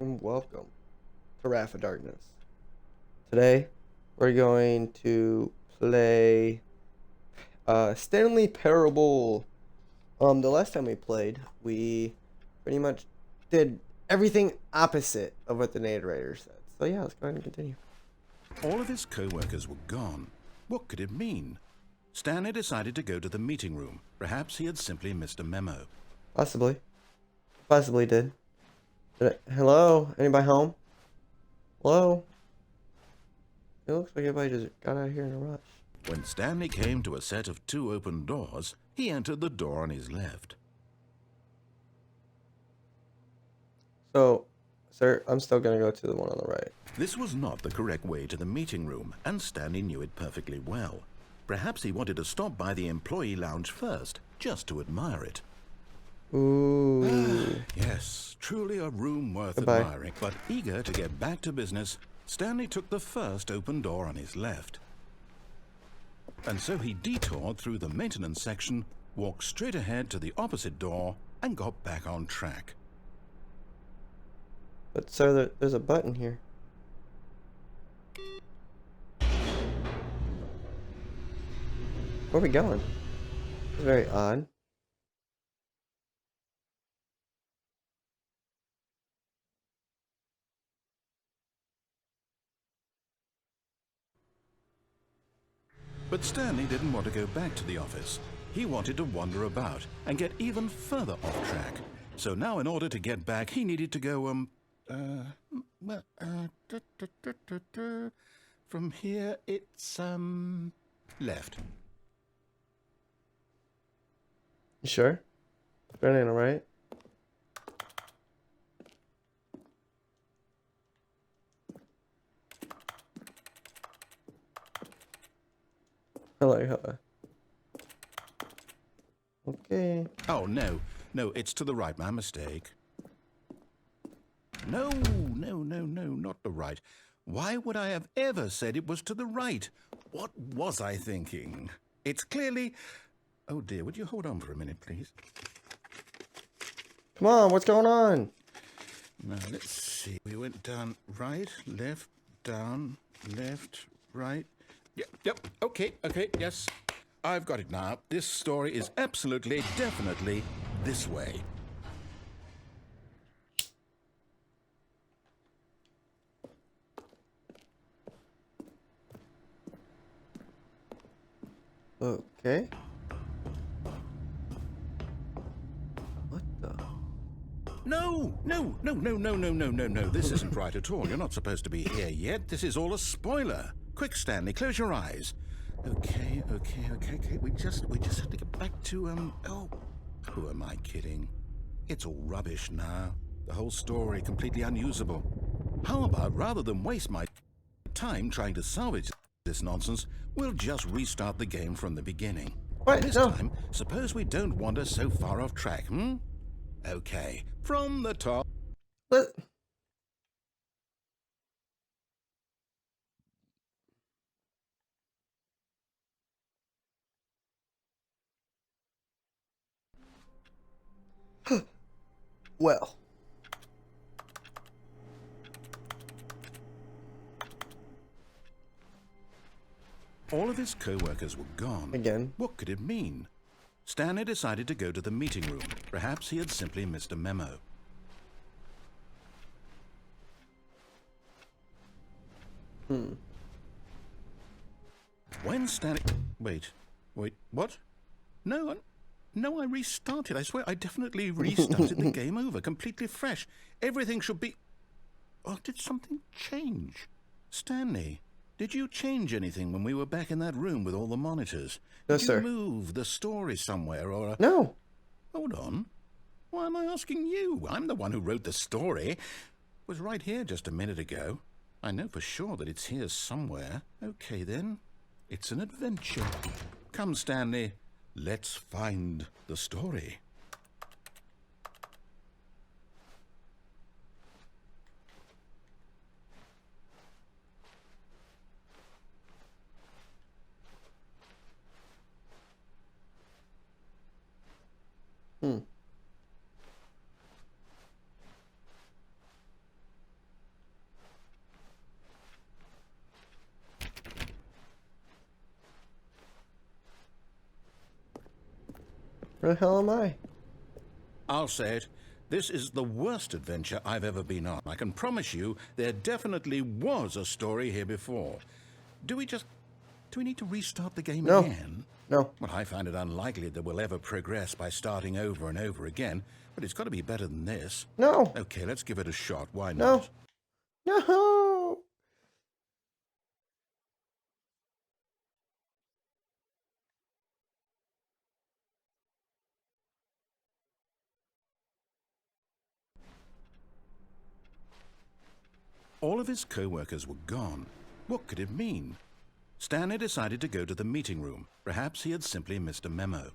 and welcome to Wrath of Darkness. Today, we're going to play Stanley Parable. The last time we played, we pretty much did everything opposite of what the narrator said. So yeah, let's go ahead and continue. All of his co-workers were gone. What could it mean? Stanley decided to go to the meeting room. Perhaps he had simply missed a memo. Possibly did. Hello? Anybody home? Hello? It looks like everybody just got out of here in a rush. When Stanley came to a set of 2 open doors, he entered the door on his left. So, sir, I'm still gonna go to the one on the right. This was not the correct way to the meeting room, and Stanley knew it perfectly well. Perhaps he wanted to stop by the employee lounge first, just to admire it. Ooh. Yes, truly a room worth Goodbye. admiring. But eager to get back to business, Stanley took the first open door on his left. And so he detoured through the maintenance section, walked straight ahead to the opposite door, and got back on track. But sir, there's a button here. Where are we going? It's very odd. But Stanley didn't want to go back to the office. He wanted to wander about and get even further off track. So now in order to get back, he needed to go, from here it's, left. You sure? Brilliant, alright? Hello. Okay. Oh, no, it's to the right, my mistake. No, not the right. Why would I have ever said it was to the right? What was I thinking? It's clearly... Oh dear, would you hold on for a minute, please? Come on, what's going on? Now, let's see. We went down right, left, down, left, right. Yep, okay, yes. I've got it now. This story is absolutely, definitely this way. Okay. What the? No. This isn't right at all. You're not supposed to be here yet. This is all a spoiler. Quick, Stanley, close your eyes. Okay. We just have to get back to, oh, who am I kidding? It's all rubbish now. The whole story completely unusable. How about, rather than waste my time trying to salvage this nonsense, we'll just restart the game from the beginning. What? This No. time, suppose we don't wander so far off track, Okay, from the top. What? Well. All of his co-workers were gone. Again. What could it mean? Stanley decided to go to the meeting room. Perhaps he had simply missed a memo. When Stanley... Wait, what? No, I restarted. I swear, I definitely restarted the game over, completely fresh. Everything should be... Oh, did something change? Stanley, did you change anything when we were back in that room with all the monitors? No, Did sir. you move the story somewhere or... No. Hold on. Why am I asking you? I'm the one who wrote the story. It was right here just a minute ago. I know for sure that it's here somewhere. Okay, then. It's an adventure. Come, Stanley. Let's find the story. Where the hell am I? I'll say it. This is the worst adventure I've ever been on. I can promise you there definitely was a story here before. Do we need to restart the game No. again? No. Well, I find it unlikely that we'll ever progress by starting over and over again, but it's got to be better than this. No. Okay, let's give it a shot. Why No. not? No. All of his co-workers were gone. What could it mean? Stanley decided to go to the meeting room. Perhaps he had simply missed a memo.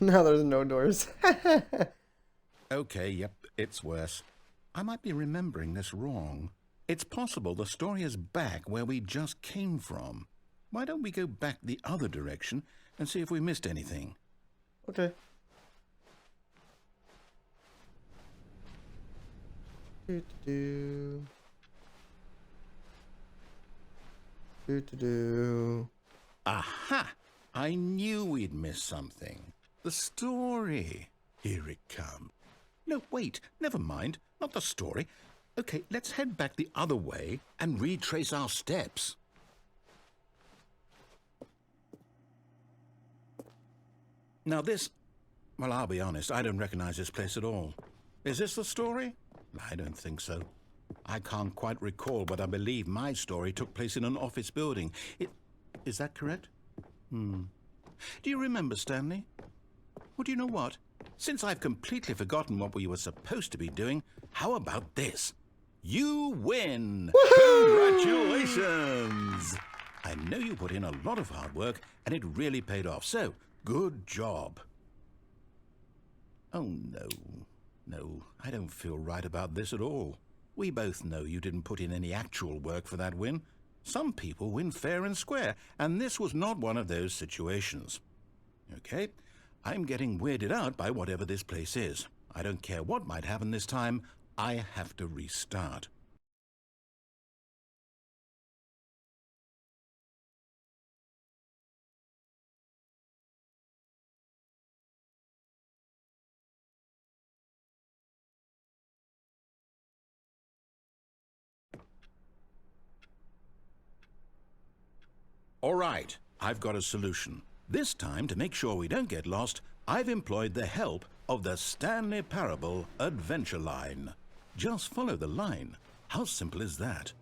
Now there's no doors. Okay, yep, it's worse. I might be remembering this wrong. It's possible the story is back where we just came from. Why don't we go back the other direction and see if we missed anything? Okay. Do. Aha! I knew we'd missed something. The story. Here it comes. No, wait, never mind. Not the story. Okay, let's head back the other way and retrace our steps. Now this... Well, I'll be honest, I don't recognize this place at all. Is this the story? I don't think so. I can't quite recall, but I believe my story took place in an office building. Is that correct? Do you remember, Stanley? Well, do you know what? Since I've completely forgotten what we were supposed to be doing, how about this? You win! Congratulations! I know you put in a lot of hard work, and it really paid off, so good job. Oh, no. No, I don't feel right about this at all. We both know you didn't put in any actual work for that win. Some people win fair and square, and this was not one of those situations. Okay, I'm getting weirded out by whatever this place is. I don't care what might happen this time. I have to restart. All right, I've got a solution. This time, to make sure we don't get lost, I've employed the help of the Stanley Parable Adventure Line. Just follow the line. How simple is that?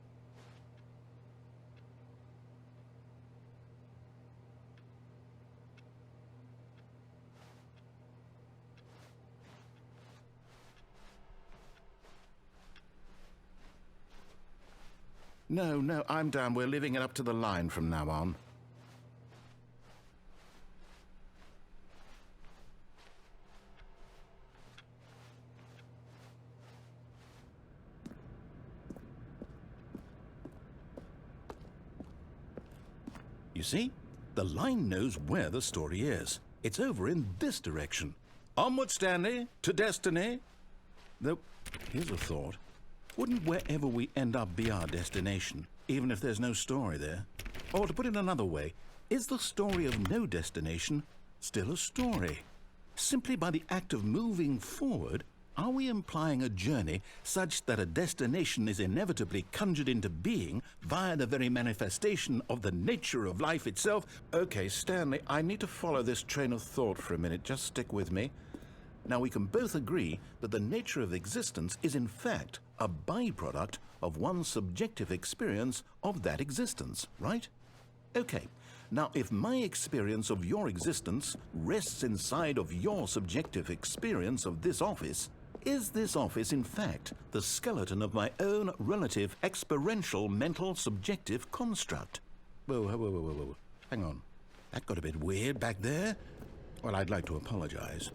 No, I'm down. We're leaving it up to the line from now on. You see? The line knows where the story is. It's over in this direction. Onward, Stanley, to destiny. Though, here's a thought. Wouldn't wherever we end up be our destination, even if there's no story there? Or to put it another way, is the story of no destination still a story? Simply by the act of moving forward, are we implying a journey such that a destination is inevitably conjured into being via the very manifestation of the nature of life itself? Okay, Stanley, I need to follow this train of thought for a minute. Just stick with me. Now, we can both agree that the nature of existence is in fact a byproduct of one's subjective experience of that existence, right? Okay, now if my experience of your existence rests inside of your subjective experience of this office, is this office in fact the skeleton of my own relative experiential mental subjective construct? Whoa. Hang on. That got a bit weird back there. Well, I'd like to apologize.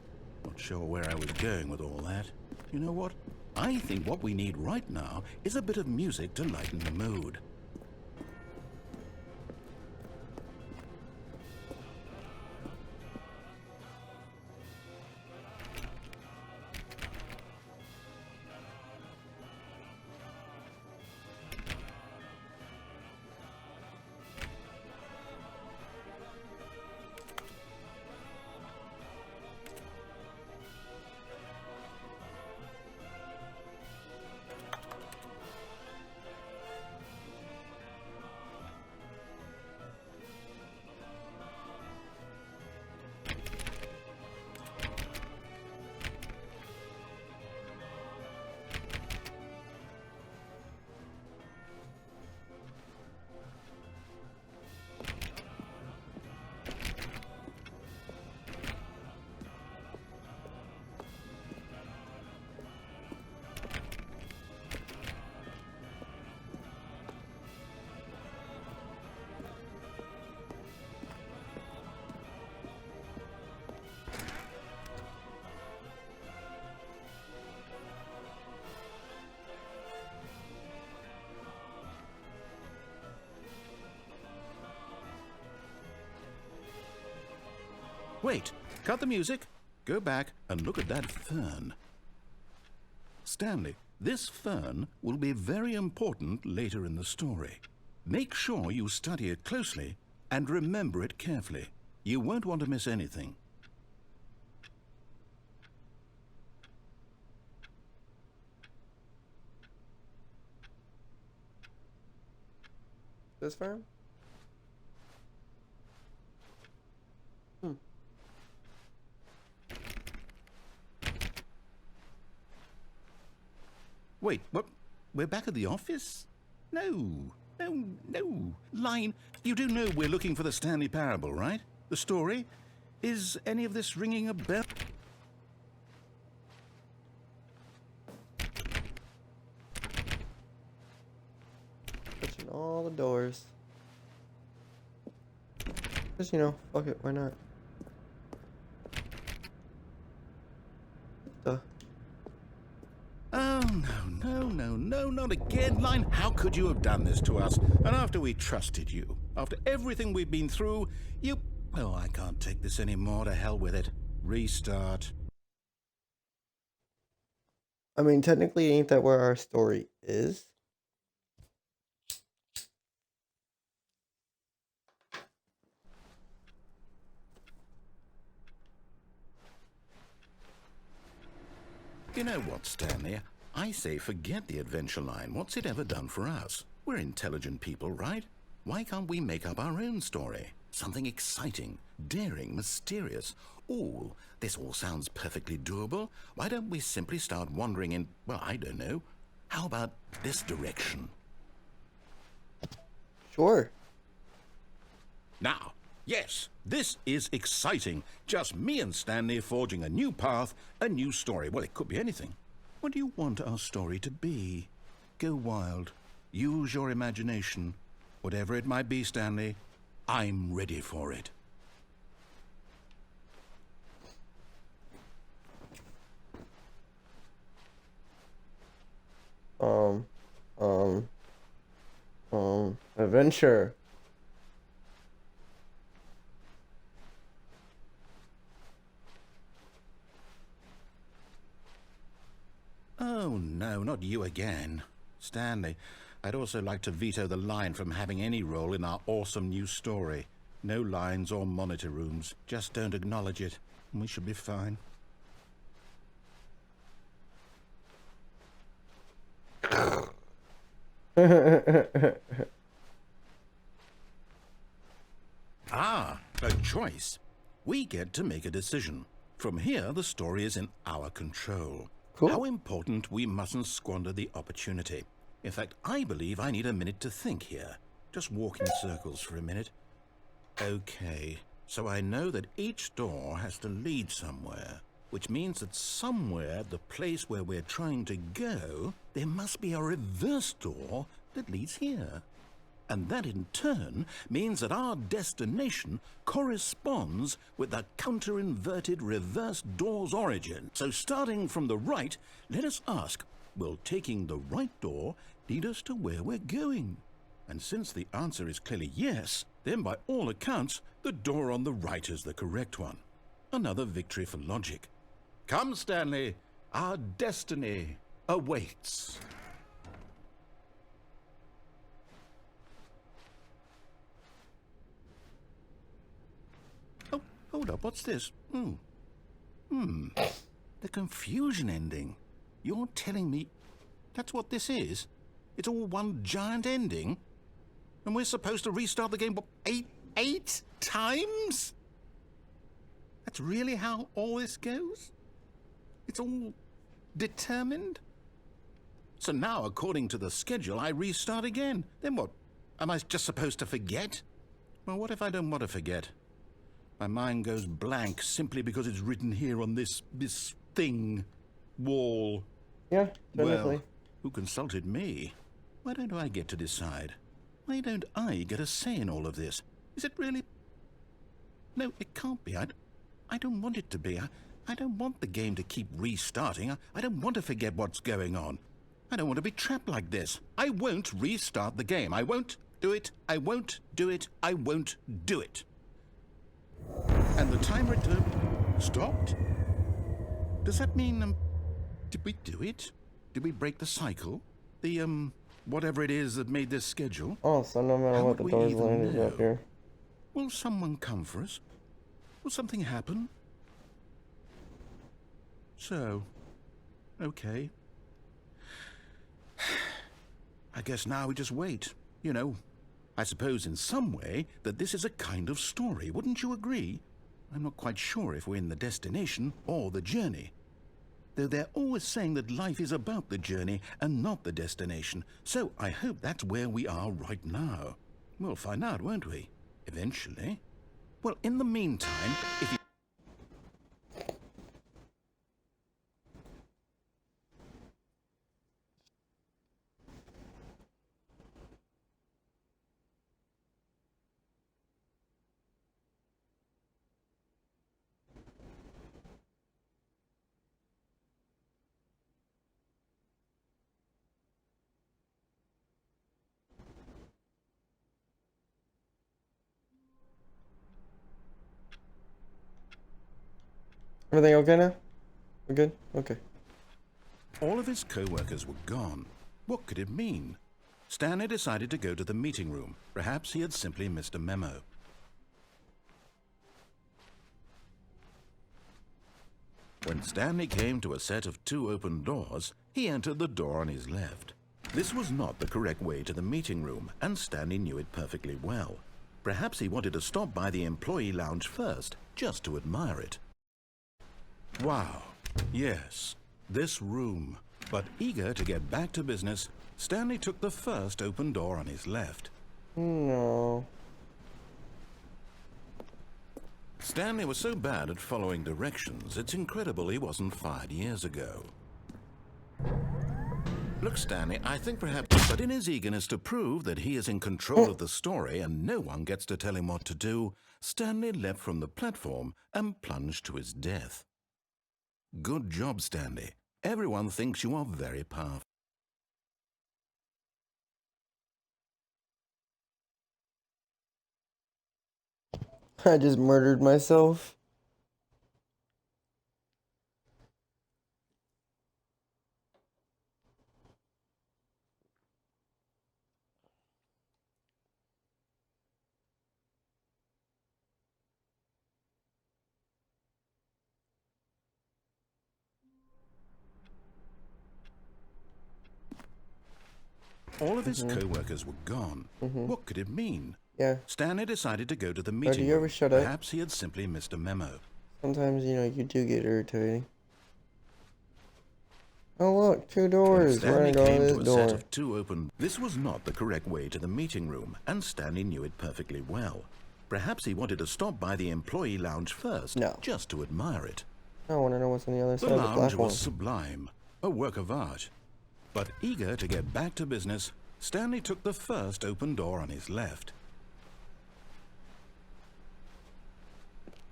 Not sure where I was going with all that. You know what? I think what we need right now is a bit of music to lighten the mood. wait. Cut the music. Go back and look at that fern. Stanley, this fern will be very important later in the story. Make sure you study it closely and remember it carefully. You won't want to miss anything. This firm? Wait, what? We're back at the office? No. Line, you do know we're looking for the Stanley Parable, right? The story? Is any of this ringing a bell? Touching all the doors. Just, you know, fuck it, why not? Duh. Oh, no, not again, Line. How could you have done this to us? And after we trusted you, after everything we've been through, you... Oh, I can't take this anymore. To hell with it. Restart. I mean, technically, ain't that where our story is? You know what, Stanley? I say forget the adventure line. What's it ever done for us? We're intelligent people, right? Why can't we make up our own story? Something exciting, daring, mysterious. Ooh, this all sounds perfectly doable. Why don't we simply start wandering in, well, I don't know. How about this direction? Sure. Now, yes, this is exciting. Just me and Stanley forging a new path, a new story. Well, it could be anything. What do you want our story to be? Go wild. Use your imagination. Whatever it might be, Stanley, I'm ready for it. Adventure. Oh, no, not you again. Stanley, I'd also like to veto the line from having any role in our awesome new story. No lines or monitor rooms. Just don't acknowledge it, and we should be fine. Ah, a choice. We get to make a decision. From here, the story is in our control. Cool. How important we mustn't squander the opportunity. In fact, I believe I need a minute to think here. Just walk in circles for a minute. Okay, so I know that each door has to lead somewhere, which means that somewhere at the place where we're trying to go, there must be a reverse door that leads here. And that in turn means that our destination corresponds with the counter-inverted reverse door's origin. So starting from the right, let us ask, will taking the right door lead us to where we're going? And since the answer is clearly yes, then by all accounts, the door on the right is the correct one. Another victory for logic. Come, Stanley, our destiny awaits. Oh, hold up, what's this? The confusion ending. You're telling me that's what this is? It's all one giant ending? And we're supposed to restart the game, what, eight times? That's really how all this goes? It's all determined? So now, according to the schedule, I restart again. Then what? Am I just supposed to forget? Well, what if I don't want to forget? My mind goes blank simply because it's written here on this thing, wall. Yeah, technically. Well, who consulted me? Why don't I get to decide? Why don't I get a say in all of this? Is it really... No, it can't be. I don't want it to be. I don't want the game to keep restarting. I don't want to forget what's going on. I don't want to be trapped like this. I won't restart the game. I won't do it. I won't do it. I won't do it. And the timer stopped? Does that mean, did we do it? Did we break the cycle? The, whatever it is that made this schedule? Oh, so no matter How what, would the we doors even landed know? up here. Will someone come for us? Will something happen? So, okay. I guess now we just wait. You know, I suppose in some way that this is a kind of story, wouldn't you agree? I'm not quite sure if we're in the destination or the journey. Though they're always saying that life is about the journey and not the destination, so I hope that's where we are right now. We'll find out, won't we? Eventually. Well, in the meantime, if you... Everything okay now? We're good? Okay. All of his co-workers were gone. What could it mean? Stanley decided to go to the meeting room. Perhaps he had simply missed a memo. When Stanley came to a set of 2 open doors, he entered the door on his left. This was not the correct way to the meeting room, and Stanley knew it perfectly well. Perhaps he wanted to stop by the employee lounge first, just to admire it. Wow, yes, this room. But eager to get back to business, Stanley took the first open door on his left. No. Stanley was so bad at following directions, it's incredible he wasn't fired years ago. Look, Stanley, I think perhaps... But in his eagerness to prove that he is in control of the story and no one gets to tell him what to do, Stanley leapt from the platform and plunged to his death. Good job, Stanley. Everyone thinks you are very powerful. I just murdered myself. All of his co-workers were gone. What could it mean? Yeah. Stanley decided to go to the do meeting you ever room. shut up? Perhaps he had simply missed a memo. Sometimes, you know, you do get irritating. Oh look, 2 When doors. We're Stanley gonna go came to to this a set door. of 2 open... This was not the correct way to the meeting room, and Stanley knew it perfectly well. Perhaps he wanted to stop by the employee lounge first, No. just to admire it. I want to know what's on the other The side of the lounge platform. was sublime, a work of art. But eager to get back to business, Stanley took the first open door on his left.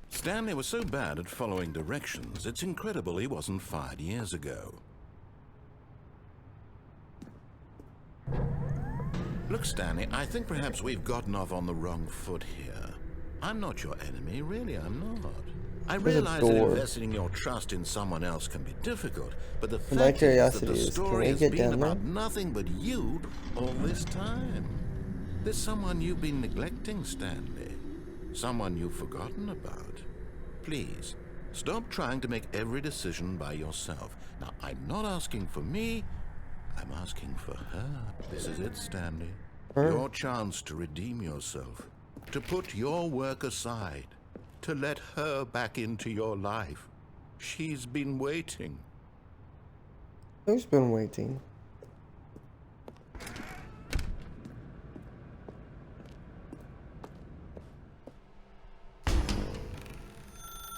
Stanley was so bad at following directions, it's incredible he wasn't fired years ago. Look, Stanley, I think perhaps we've gotten off on the wrong foot here. I'm not your enemy, really, I'm not. I There's a realize that door. investing your trust in someone else can be difficult, but the My fact is that curiosity the is, can story we has get been down about there? nothing but you all this time. There's someone you've been neglecting, Stanley. Someone you've forgotten about. Please, stop trying to make every decision by yourself. Now, I'm not asking for me, I'm asking for her. This is it, Stanley. Her? Your chance to redeem yourself, to put your work aside, to let her back into your life. She's been waiting. Who's been waiting?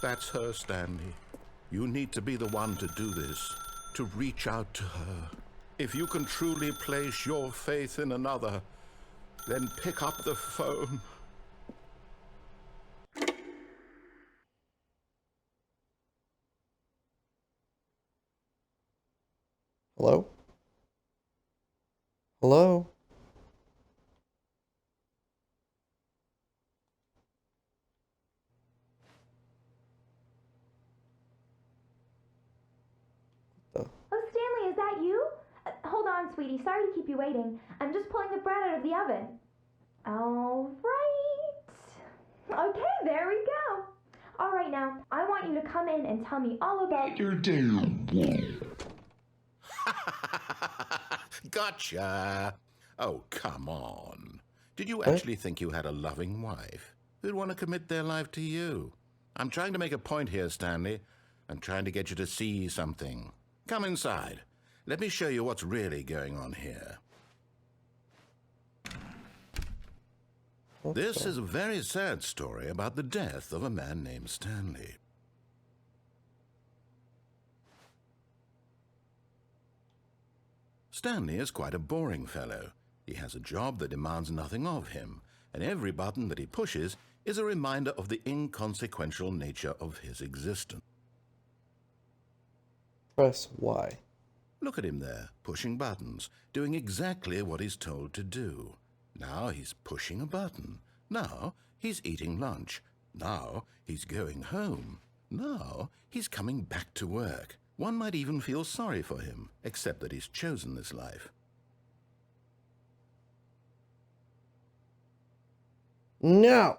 That's her, Stanley. You need to be the one to do this, to reach out to her. If you can truly place your faith in another, then pick up the phone. Hello? Hello? sweetie. Sorry to keep you waiting. I'm just pulling the bread out of the oven. All right. Okay, there we go. All right, now, I want you to come in and tell me all about your day. Gotcha. Oh, come on. Did you What? actually think you had a loving wife who'd want to commit their life to you? I'm trying to make a point here, Stanley. I'm trying to get you to see something. Come inside. Let me show you what's really going on here. This is a very sad story about the death of a man named Stanley. Stanley is quite a boring fellow. He has a job that demands nothing of him, and every button that he pushes is a reminder of the inconsequential nature of his existence. Press Y. Look at him there, pushing buttons, doing exactly what he's told to do. Now he's pushing a button. Now he's eating lunch. Now he's going home. Now he's coming back to work. One might even feel sorry for him, except that he's chosen this life. No.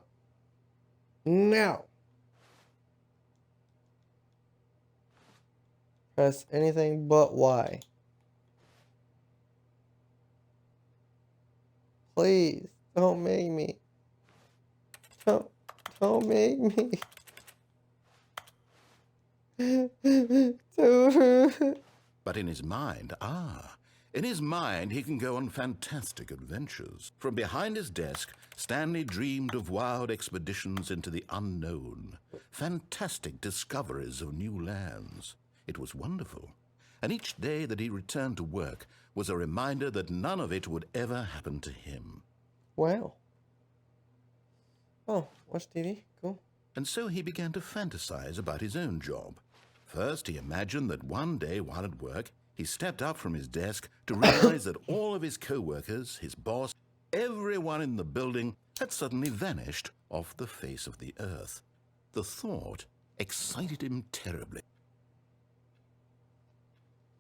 No. Press anything but Y. Please, don't make me. Don't make me. But in his mind, in his mind he can go on fantastic adventures. From behind his desk, Stanley dreamed of wild expeditions into the unknown, fantastic discoveries of new lands. It was wonderful, and each day that he returned to work was a reminder that none of it would ever happen to him. Wow. Oh, watch TV. Cool. And so he began to fantasize about his own job. First, he imagined that one day while at work, he stepped up from his desk to realize that all of his co-workers, his boss, everyone in the building had suddenly vanished off the face of the earth. The thought excited him terribly.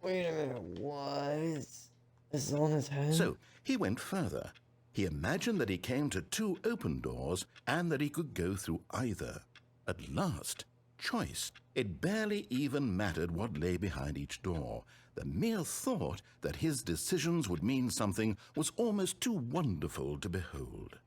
Wait a minute. What is this on his head? So he went further. He imagined that he came to two open doors and that he could go through either. At last, choice. It barely even mattered what lay behind each door. The mere thought that his decisions would mean something was almost too wonderful to behold.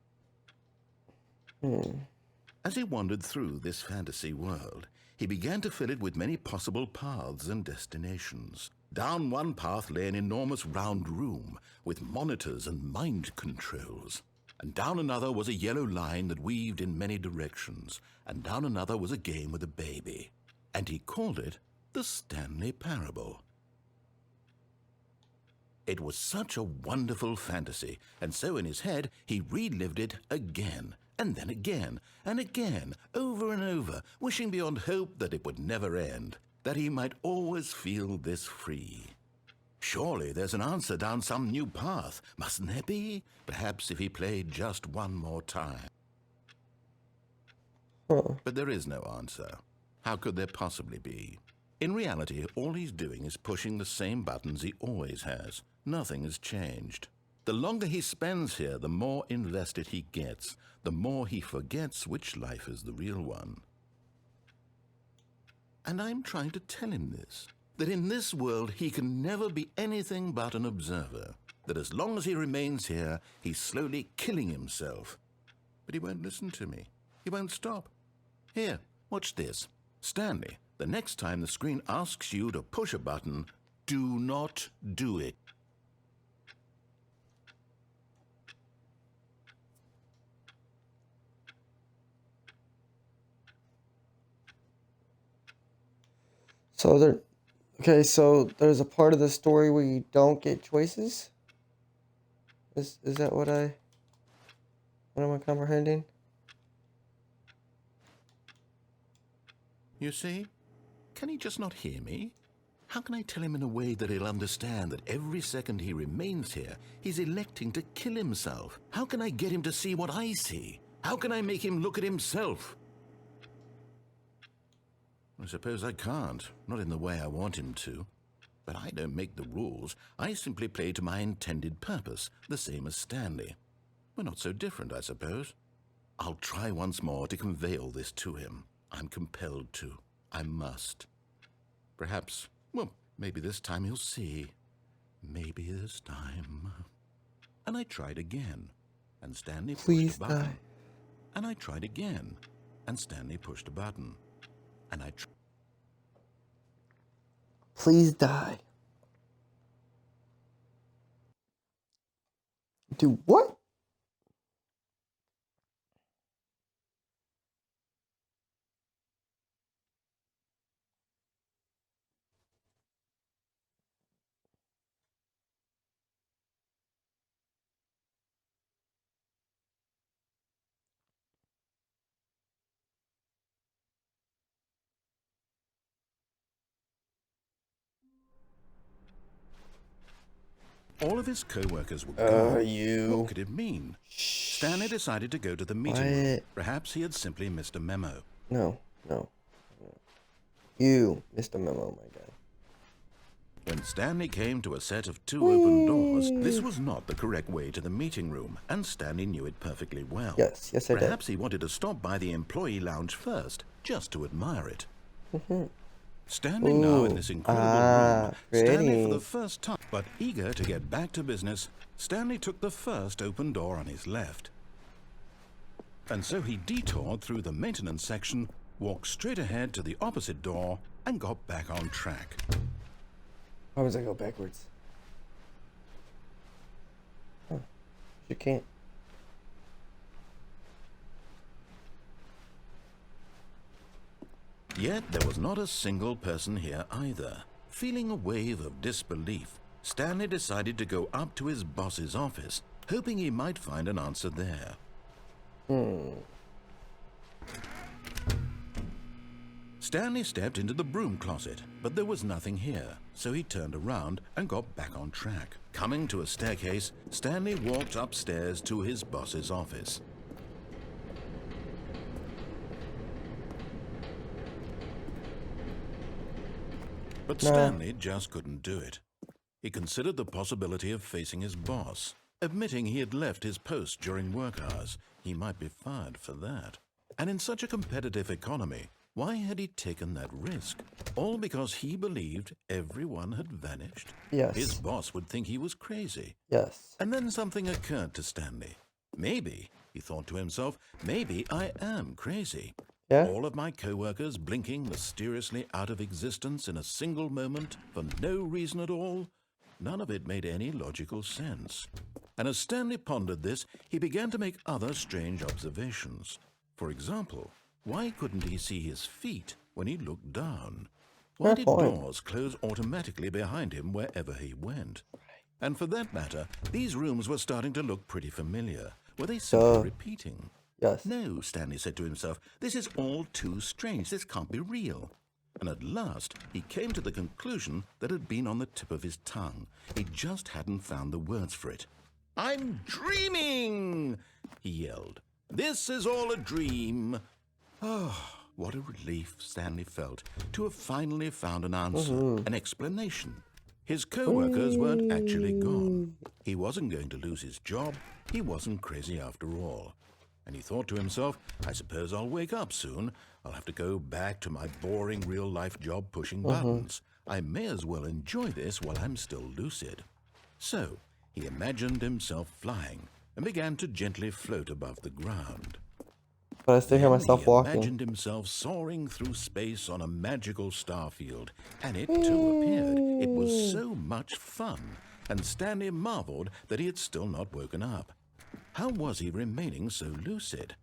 As he wandered through this fantasy world, he began to fill it with many possible paths and destinations. Down one path lay an enormous round room with monitors and mind controls. And down another was a yellow line that weaved in many directions. And down another was a game with a baby. And he called it the Stanley Parable. It was such a wonderful fantasy, and so in his head he relived it again, and then again, and again, over and over, wishing beyond hope that it would never end, that he might always feel this free. Surely there's an answer down some new path, mustn't there be? Perhaps if he played just one more time. But there is no answer. How could there possibly be? In reality, all he's doing is pushing the same buttons he always has. Nothing has changed. The longer he spends here, the more invested he gets, the more he forgets which life is the real one. And I'm trying to tell him this, that in this world he can never be anything but an observer, that as long as he remains here, he's slowly killing himself. But he won't listen to me. He won't stop. Here, watch this. Stanley, the next time the screen asks you to push a button, do not do it. So so there's a part of the story where you don't get choices? Is that what am I comprehending? You see? Can he just not hear me? How can I tell him in a way that he'll understand that every second he remains here, he's electing to kill himself? How can I get him to see what I see? How can I make him look at himself? I suppose I can't, not in the way I want him to. But I don't make the rules. I simply play to my intended purpose, the same as Stanley. We're not so different, I suppose. I'll try once more to convey all this to him. I'm compelled to. I must. Perhaps, well, maybe this time he'll see. Maybe this time. And I tried again, and Stanley pushed a button. Die. And I tried again, and Stanley pushed a button. And I tried. Please die. Do what? All of his co-workers were gone. You. What could it mean? Stanley decided to go to the meeting room. Perhaps he had simply missed a memo. No. You missed a memo, my guy. When Stanley came to a set of 2 open doors, this was not the correct way to the meeting room, and Stanley knew it perfectly well. Yes, I did. Perhaps he wanted to stop by the employee lounge first, just to admire it. Standing now in this incredible room, Stanley for the first time, but eager to get back to business, Stanley took the first open door on his left. And so he detoured through the maintenance section, walked straight ahead to the opposite door, and got back on track. Why was I go backwards? Huh. You can't. Yet there was not a single person here either. Feeling a wave of disbelief, Stanley decided to go up to his boss's office, hoping he might find an answer there. Stanley stepped into the broom closet, but there was nothing here, so he turned around and got back on track. Coming to a staircase, Stanley walked upstairs to his boss's office. But Stanley just couldn't do it. He considered the possibility of facing his boss. Admitting he had left his post during work hours, he might be fired for that. And in such a competitive economy, why had he taken that risk? All because he believed everyone had vanished? Yes. His boss would think he was crazy. Yes. And then something occurred to Stanley. Maybe, he thought to himself, maybe I am crazy. Yeah? All of my co-workers blinking mysteriously out of existence in a single moment for no reason at all? None of it made any logical sense. And as Stanley pondered this, he began to make other strange observations. For example, why couldn't he see his feet when he looked down? Why did doors close automatically behind him wherever he went? And for that matter, these rooms were starting to look pretty familiar. Were they simply repeating? Yes. No, Stanley said to himself, this is all too strange. This can't be real. And at last, he came to the conclusion that had been on the tip of his tongue. He just hadn't found the words for it. I'm dreaming, he yelled. This is all a dream. Oh, what a relief Stanley felt to have finally found an answer, an explanation. His co-workers weren't actually gone. He wasn't going to lose his job. He wasn't crazy after all. And he thought to himself, I suppose I'll wake up soon. I'll have to go back to my boring real-life job pushing buttons. I may as well enjoy this while I'm still lucid. So he imagined himself flying and began to gently float above the ground. But I still hear myself walking. He imagined himself soaring through space on a magical starfield, and it too appeared. It was so much fun, and Stanley marveled that he had still not woken up. How was he remaining so lucid?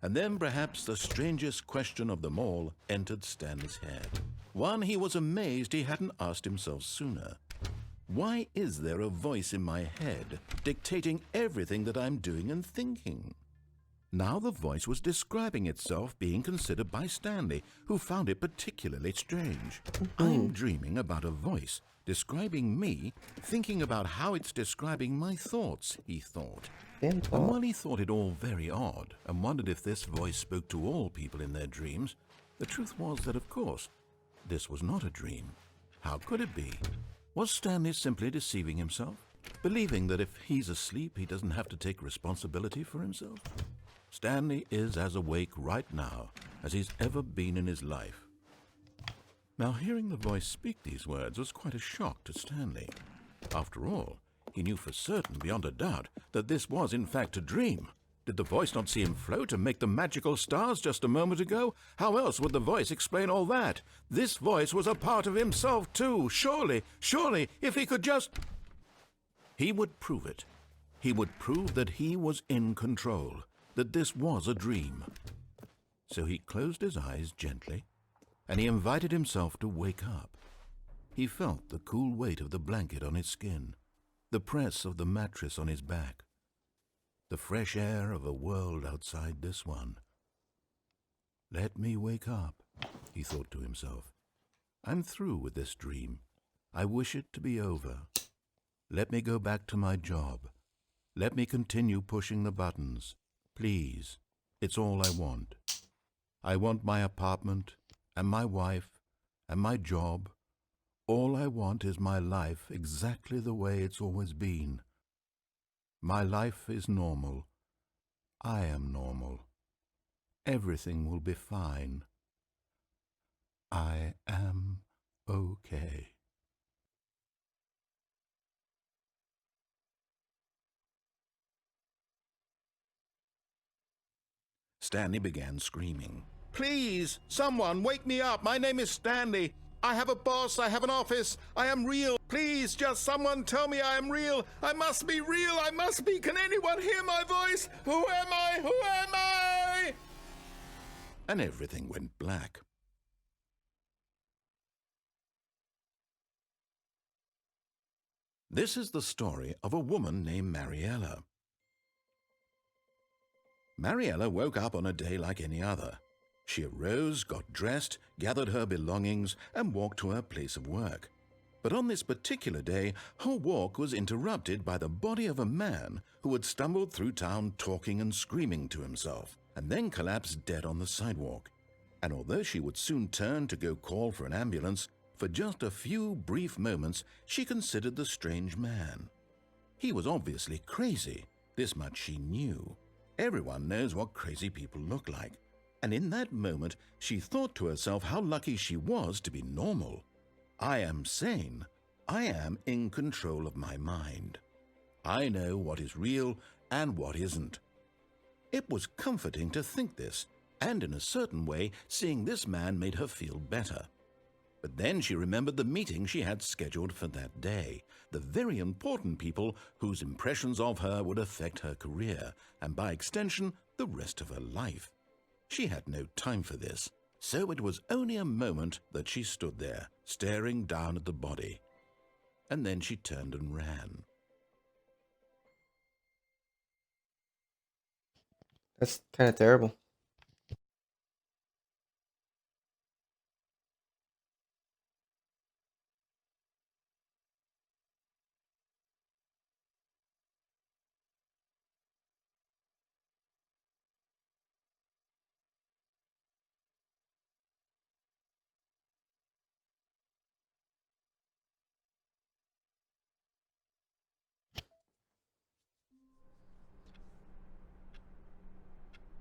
And then perhaps the strangest question of them all entered Stanley's head. One he was amazed he hadn't asked himself sooner. Why is there a voice in my head dictating everything that I'm doing and thinking? Now the voice was describing itself being considered by Stanley, who found it particularly strange. I'm dreaming about a voice describing me, thinking about how it's describing my thoughts, he thought. And while he thought it all very odd and wondered if this voice spoke to all people in their dreams, the truth was that, of course, this was not a dream. How could it be? Was Stanley simply deceiving himself? Believing that if he's asleep, he doesn't have to take responsibility for himself? Stanley is as awake right now as he's ever been in his life. Now, hearing the voice speak these words was quite a shock to Stanley. After all, he knew for certain, beyond a doubt, that this was in fact a dream. Did the voice not see him float and make the magical stars just a moment ago? How else would the voice explain all that? This voice was a part of himself too. Surely, if he could just... He would prove it. He would prove that he was in control, that this was a dream. So he closed his eyes gently, and he invited himself to wake up. He felt the cool weight of the blanket on his skin, the press of the mattress on his back, the fresh air of a world outside this one. Let me wake up, he thought to himself. I'm through with this dream. I wish it to be over. Let me go back to my job. Let me continue pushing the buttons. Please, it's all I want. I want my apartment and my wife and my job. All I want is my life exactly the way it's always been. My life is normal. I am normal. Everything will be fine. I am okay. Stanley began screaming. Please, someone, wake me up. My name is Stanley. I have a boss. I have an office. I am real. Please, just someone tell me I am real. I must be real. I must be. Can anyone hear my voice? Who am I? Who am I? And everything went black. This is the story of a woman named Mariella. Mariella woke up on a day like any other. She arose, got dressed, gathered her belongings, and walked to her place of work. But on this particular day, her walk was interrupted by the body of a man who had stumbled through town talking and screaming to himself, and then collapsed dead on the sidewalk. And although she would soon turn to go call for an ambulance, for just a few brief moments she considered the strange man. He was obviously crazy. This much she knew. Everyone knows what crazy people look like. And in that moment, she thought to herself how lucky she was to be normal. I am sane. I am in control of my mind. I know what is real and what isn't. It was comforting to think this, and in a certain way, seeing this man made her feel better. But then she remembered the meeting she had scheduled for that day, the very important people whose impressions of her would affect her career, and by extension, the rest of her life. She had no time for this, so it was only a moment that she stood there, staring down at the body. And then she turned and ran. That's kind of terrible.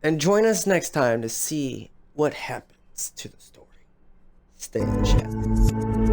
And join us next time to see what happens to the story. Stay in chat.